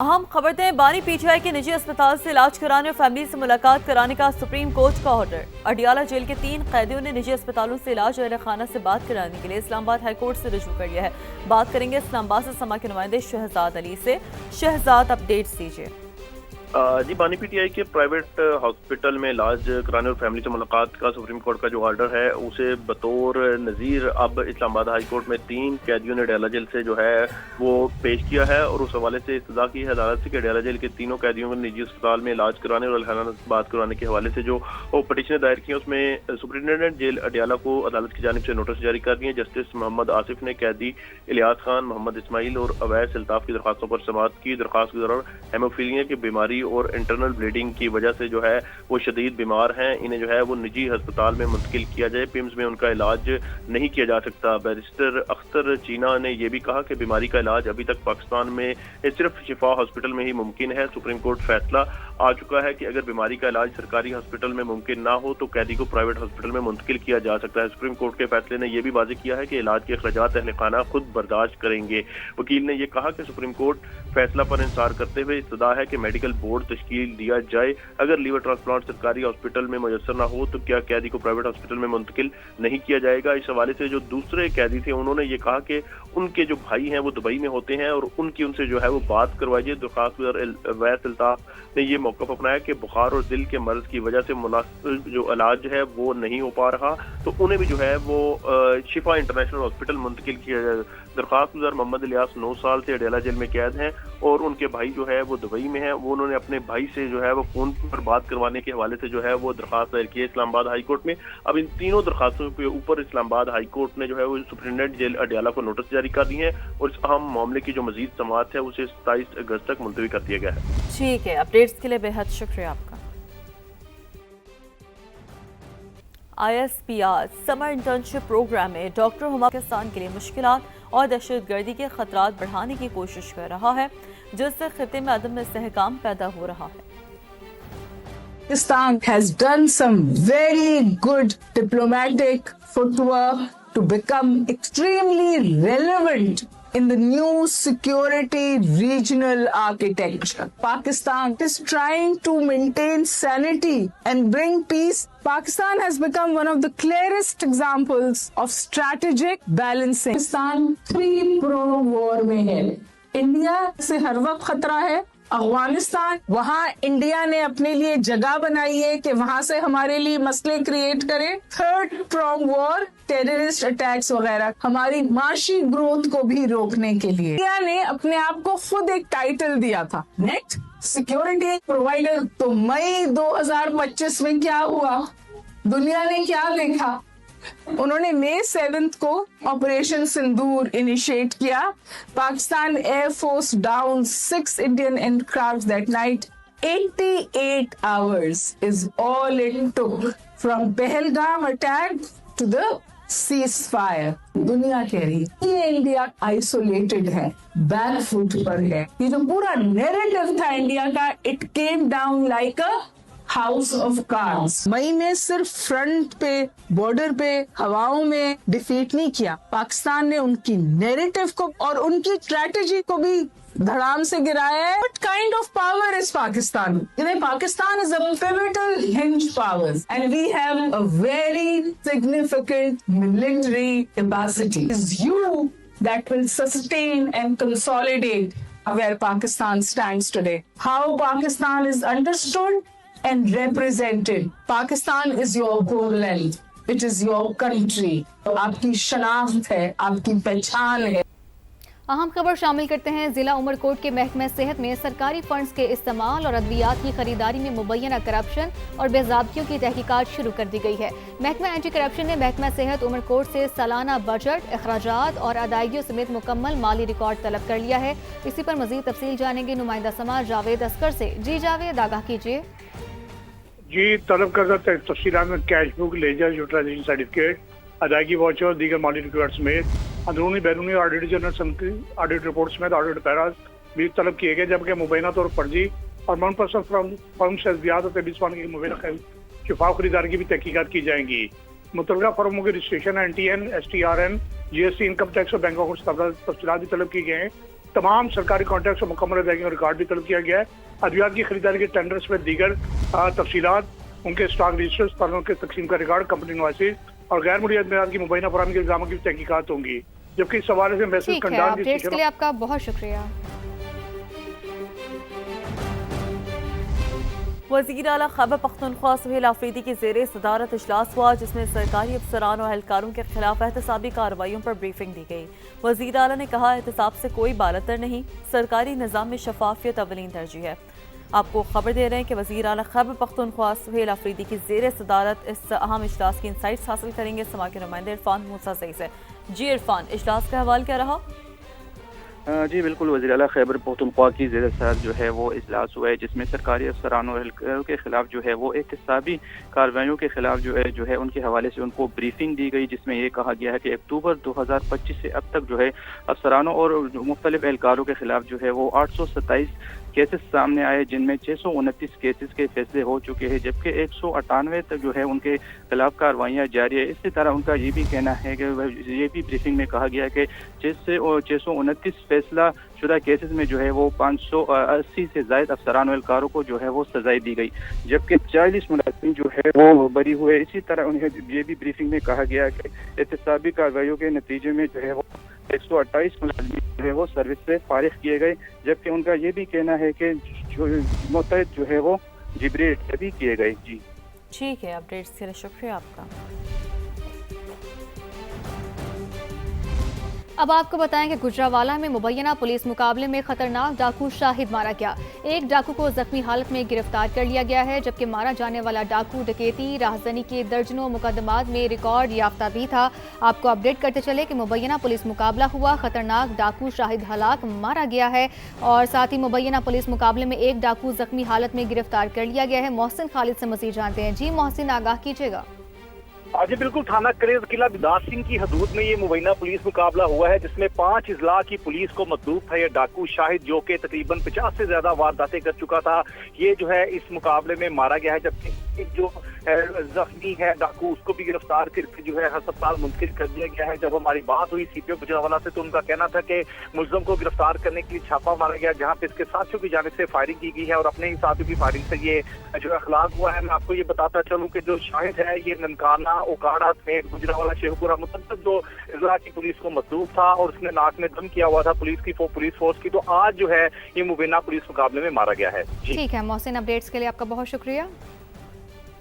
अहम खबर दें, बानी पीटीआई के निजी अस्पताल से इलाज कराने और फैमिली से मुलाकात कराने का सुप्रीम कोर्ट का ऑर्डर। अडियाला जेल के 3 कैदियों ने निजी अस्पतालों से इलाज और अहल खाना से बात कराने के लिए इस्लामाबाद हाई कोर्ट से रुजू कर लिया है। बात करेंगे इस्लामाबाद से समा के नुमाइंदे शहजाद अली से। शहजाद, अपडेट्स दीजिए। जी, बानी पीटीआई के प्राइवेट हॉस्पिटल में इलाज कराने और फैमिली से मुलाकात का सुप्रीम कोर्ट का जो ऑर्डर है उसे बतौर नज़ीर अब इस्लामाबाद हाई कोर्ट में 3 कैदियों ने अडियाला जेल से जो है वो पेश किया है और उस हवाले से इस्तदा की है अदालत से कि अडियाला जेल के तीनों कैदियों को निजी अस्पताल में इलाज कराने और अहल से बात करवाने के हवाले से जो पटिशन दायर की है उसमें सुप्रिंटेंडेंट जेल अडियाला को अदालत की जानिब से नोटिस जारी कर दिए। जस्टिस मोहम्मद आसिफ ने कैदी इलियास खान, मोहम्मद इस्माइल और अवैस अल्ताफ की दरखास्तों पर समाअत की। दरखास्त के दौरान हेमोफीलिया की बीमारी और इंटरनल ब्लीडिंग की वजह से जो है वो शदीद बीमार हैं, इन्हें जो है वो निजी अस्पताल में मुंतकिल किया जाए, पिम्स में उनका इलाज नहीं किया जा सकता। बैरिस्टर अख्तर चीना ने यह भी कहा कि बीमारी का इलाज अभी तक पाकिस्तान में सिर्फ शिफा हॉस्पिटल में ही मुमकिन है। सुप्रीम कोर्ट फैसला आ चुका है कि अगर बीमारी का इलाज सरकारी हॉस्पिटल में मुमकिन ना हो तो कैदी को प्राइवेट हॉस्पिटल में मुंतकिल किया जा सकता है। सुप्रीम कोर्ट के फैसले ने यह भी वाज़ेह किया है कि इलाज के अखराजात अहल खाना खुद बर्दाश्त करेंगे। वकील ने यह कहा कि सुप्रीम कोर्ट फैसला पर इंसार करते हुए इस्तदा है कि मेडिकल बोर्ड तश्कील दिया जाए। अगर लीवर ट्रांसप्लांट सरकारी हॉस्पिटल में मुयस्सर ना हो तो क्या कैदी को प्राइवेट हॉस्पिटल में मुंतकिल नहीं किया जाएगा। इस हवाले से जो दूसरे कैदी थे उन्होंने ये कहा कि उनके जो भाई हैं वो दुबई में होते हैं और उनसे जो है वो बात करवाई जाए। दरखास्त अवैस अल्ताफ ने ये मौक़िफ़ अपनाया कि बुखार और दिल के मर्ज की वजह से मुनासिब जो इलाज है वो नहीं हो पा रहा, तो उन्हें भी जो है वो शिफा इंटरनेशनल हॉस्पिटल मुंतकिल किया जाए। दरखास्त गुजार मोहम्मद इलियास 9 साल से अडियाला जेल में कैद हैं और उनके भाई जो है वो दुबई में है। वो उन्होंने अपने भाई से जो है वो फोन पर बात करवाने के हवाले से जो है वो दरखास्त दायर की है इस्लामाबाद हाई कोर्ट में। अब इन तीनों दरखास्तों के ऊपर इस्लामाबाद हाई कोर्ट ने जो है वो सुप्रिंटेंडेंट जेल अडियाला को नोटिस जारी कर दी है और इस अहम मामले की जो मजीद समाअत है उसे 27 अगस्त तक मुलतवी कर दिया गया है। ठीक है, अपडेट्स के लिए बेहद शुक्रिया आपका। ISPR समर इंटर्नशिप प्रोग्राम में डॉक्टर हुमा पाकिस्तान के लिए मुश्किलात और दहशतगर्दी के खतरात बढ़ाने की कोशिश कर रहा है, जिससे खिते में अदम इस्तेहकाम पैदा हो रहा है। Pakistan has done some very good diplomatic footwork to become extremely relevant in the new security regional architecture. Pakistan is trying to maintain sanity and bring peace. Pakistan has become one of the clearest examples of strategic balancing. Pakistan 3 pro-war में है। India से हर वक्त खतरा है। अफगानिस्तान, वहाँ India ने अपने लिए जगह बनाई है कि वहाँ से हमारे लिए मसले क्रिएट करे। 3rd prong war, terrorist attacks वगैरह, हमारी माशी ग्रोथ को भी रोकने के लिए इंडिया ने अपने आप को खुद एक टाइटल दिया था, नेट सिक्योरिटी प्रोवाइडर। तो मई 2025 में क्या हुआ, दुनिया ने क्या देखा? उन्होंने मई 7 को ऑपरेशन सिंदूर इनिशिएट किया। Pakistan air force down 6 Indian aircraft that night. 88 hours is all it took from Pahalgam attack to the ceasefire. दुनिया कह रही है ये इंडिया आइसोलेटेड है, बैक फुट पर है। ये जो पूरा नैरेटिव था इंडिया का, it came down like a house of cards. मई ने सिर्फ फ्रंट पे, बॉर्डर पे, हवाओं में डिफीट नहीं किया, पाकिस्तान ने उनकी नैरेटिव को और उनकी स्ट्रेटेजी को भी धड़ाम से गिराया है। What kind of power is Pakistan? Pakistan is a pivotal hinge power and we have a very significant military capacity. It's you that will sustain and consolidate where Pakistan stands today. How Pakistan is understood and represented. Pakistan is your homeland. It is your country. आपकी शनाख्त है, आपकी पहचान है। अहम खबर शामिल करते हैं। जिला उमरकोट के महकमा सेहत में सरकारी फंड्स के इस्तेमाल और अद्वियात की खरीदारी में मुबैना करप्शन और बेज़ाब्तियों की तहकीकात शुरू कर दी गई है। महकमा एंटी करप्शन ने महकमा सेहत उमरकोट से सालाना बजट, अखराजात और अदायगियों समेत मुकम्मल माली रिकॉर्ड तलब कर लिया है। इसी पर मजीद तफसील जानेंगे नुमाइंदा समाज जावेद असकर से। जी जावेद, आगाह कीजिए। जी, तलब करदा तफसीलात में cash book, ledger, utilization certificate, अदायगी वाउचर और दीगर माली रिकॉर्ड समेत अंदरूनी बैरूनी ऑडिट जनरल समिति ऑडिट रिपोर्ट समेत ऑडिट पैराज भी तलब किए गए, जबकि मुबैना तौर फर्जी और मनपसंद फर्म से अद्वियात और तबीज़ की मुबैना शिफाफ खरीदारी की भी तहकीकात की जाएंगी। मुतलका फर्मों के registration, NTN, STRN, GST, income tax और बैंकों को तफसीलात भी तलब की गए हैं। तमाम सरकारी कॉन्ट्रैक्ट और मुकम्मल अदायगी का रिकॉर्ड भी तलब किया गया है। अद्वियात की खरीदारी के टेंडर्स में दीगर तफसीलात, उनके स्टॉक रजिस्टर्स, फलों के तकसीम का रिकॉर्ड, कंपनी नवासी और गैर मुड़ी अदमियात की मुबैना फराहमी के इल्जामों की तहकीकात होंगी। जबकि इस हवाले से मैसेज ठीक है, कंडाल अपडेट्स के लिए आपका बहुत शुक्रिया। वज़ीर आला खैबर पख्तूनख्वा सुहेल आफरीदी की ज़ेर सदारत इजलास हुआ, जिसमें सरकारी अफसरान और एहलकारों के खिलाफ एहतसाबी कार्रवाइयों पर ब्रीफिंग दी गई। वज़ीर आला ने कहा, एहतसाब से कोई बालतर नहीं, सरकारी निज़ाम में शफाफियत अवलीन तरजीह है। आपको खबर दे रहे हैं कि वज़ीर आला खैबर पख्तूनख्वा सुहेल आफरीदी की ज़ेर सदारत इस अहम इजलास की इंसाइट्स हासिल करेंगे। समा के नुमाइंदे इरफान मूसा सही से। जी इरफान, इजलास का हवाल क्या रहा? जी बिल्कुल, वज़ीर आला खैबर पख्तूनख्वा की ज़ेर सदारत जो है वो इजलास हुआ है, जिसमें सरकारी अफसरान और एहलकारों के खिलाफ जो है वो एहतसाबी कार्रवाइयों के खिलाफ जो है उनके हवाले से उनको ब्रीफिंग दी गई, जिसमें ये कहा गया है कि अक्टूबर 2025 से अब तक जो है अफसरानों और मुख्तलिफ एहलकारों के खिलाफ जो है वो 827 केसेस सामने आए, जिनमें 629 केसेस के फैसले हो चुके हैं, जबकि 198 तक जो है उनके खिलाफ कार्रवाइयाँ जारी है। इसी तरह उनका ये भी कहना है कि ये भी ब्रीफिंग में कहा गया है कि 629 फैसला शुदा केसेस में जो है वो 580 से ज़ायद अफसरान एहलकारों को जो है वो सजाएं दी गई, जबकि 40 मुलज़िम जो है वो बरी हुए। इसी तरह उन्हें ये भी ब्रीफिंग में कहा गया कि एहतसाबी कार्रवाइयों के नतीजे में जो है वो 128 मुलज़िम जो है वो सर्विस से फारिग किए गए, जबकि उनका ये भी कहना है कि जो मुतहद जो है वो जिब्रेट भी किए गए। जी ठीक है, अपडेट्स के लिए शुक्रिया आपका। अब आपको बताएं कि गुजरावाला में मुबैना पुलिस मुकाबले में खतरनाक डाकू शाहिद मारा गया। एक डाकू को जख्मी हालत में गिरफ्तार कर लिया गया है, जबकि मारा जाने वाला डाकू डकैती, राहजनी के दर्जनों मुकदमात में रिकॉर्ड याफ्ता भी था। आपको अपडेट करते चले कि मुबैना पुलिस मुकाबला हुआ, खतरनाक डाकू शाहिद हलाक मारा गया है और साथ ही मुबैना पुलिस मुकाबले में एक डाकू जख्मी हालत में गिरफ्तार कर लिया गया है। मोहसिन खालिद से मजीद जानते हैं। जी मोहसिन, आगाह कीजिएगा। आज बिल्कुल थाना करेज किला बिदार सिंह की हदूद में ये मुबैना पुलिस मुकाबला हुआ है, जिसमें 5 अजला की पुलिस को मतलूब था ये डाकू शाहिद, जो कि तकरीबन 50 से ज्यादा वारदातें कर चुका था। ये जो है इस मुकाबले में मारा गया है, जबकि एक जो जख्मी है डाकू उसको भी गिरफ्तार करके जो है अस्पताल मुंतकिल कर दिया गया है। जब हमारी बात हुई सीपीओ गुजरावाला से तो उनका कहना था कि मुलजम को गिरफ्तार करने के लिए छापा मारा गया, जहाँ पे इसके साथियों की जानिब से फायरिंग की गई है और अपने ही साथियों की फायरिंग से ये जो है हलाक हुआ है। मैं आपको ये बताता चलूँ कि जो शाहिद है ये ननकाना, ओकाड़ा समेत गुजरावाला, शेखपुरा मुतअद्दिद जो इजला की पुलिस को मतलूब था और उसने नाक में दम किया हुआ था पुलिस फोर्स की। तो आज जो है ये मुबैना पुलिस मुकाबले में मारा गया है। ठीक है मोहसिन, अपडेट्स के लिए आपका बहुत शुक्रिया।